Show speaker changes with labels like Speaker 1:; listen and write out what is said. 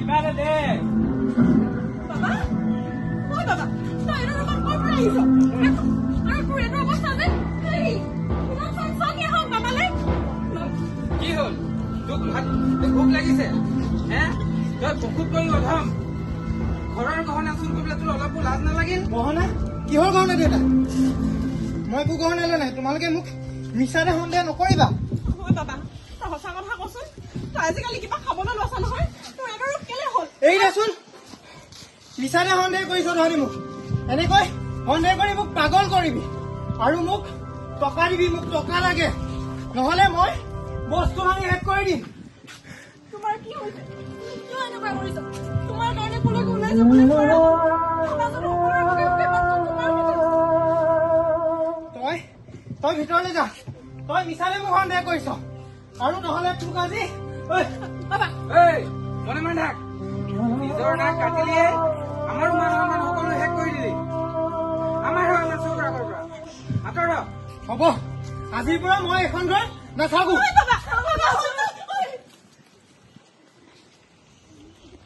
Speaker 1: কিবা এটা দে
Speaker 2: বাবা ঐ বাবা তই এনে ৰুমত ক'ৰ পৰা আহিছ আৰু তোৰ এনে অৱস্থা যে হেৰি ইমান চনচনীয়া হওক বাবালে
Speaker 1: কি হ'ল তোক ভোক লাগিছে হে তই বহুত কৰি অধম ঘৰৰ গহনা চুৰ কৰিবলৈ তোৰ অলপো লাজ নালাগিল
Speaker 3: গহনা কিহৰ গহনা দেউতা মই একো গহনা লৈ নাই তোমালোকে মোক মিছাতে সন্দেহ নকৰিবা
Speaker 2: ঐ বাবা তই সঁচা কথা কচোন তই আজিকালি কিবা খাবলৈ লৈছ নহয় তোৰ এনে ৰূপ কেলে হ'ল
Speaker 3: এই দেচোন মিছাতে সন্দেহ কৰিছ ধৰি মোক এনেকৈ সন্দেহ কৰি মোক পাগল কৰিবি আৰু মোক টকা দিবি মোক টকা লাগে নহলে মই বস্তু ভাঙি শেষ কৰি দিম
Speaker 2: তোমাৰ কি হৈছে কিয় এনেকুৱা কৰিছ তোমাৰ কাৰণে কলৈকে ওলাই যাবলৈ নোৱাৰা
Speaker 3: তই ভিতৰলৈ যা তই মিছাতে মোক সন্দেহ কৰিছ আৰু নহলে তোক আজি
Speaker 2: বাবা
Speaker 1: এই মনে মনে থাক নিজৰ নাক কাটিলিয়ে আমাৰো মান সন্মান সকলো শেষ কৰি দিলি আমাৰ আমাৰ চৌকা পৰা আঁতৰ
Speaker 3: হ'ব আজিৰ পৰা মই এখন ঘৰ নাথাকো
Speaker 2: ঐ বাবা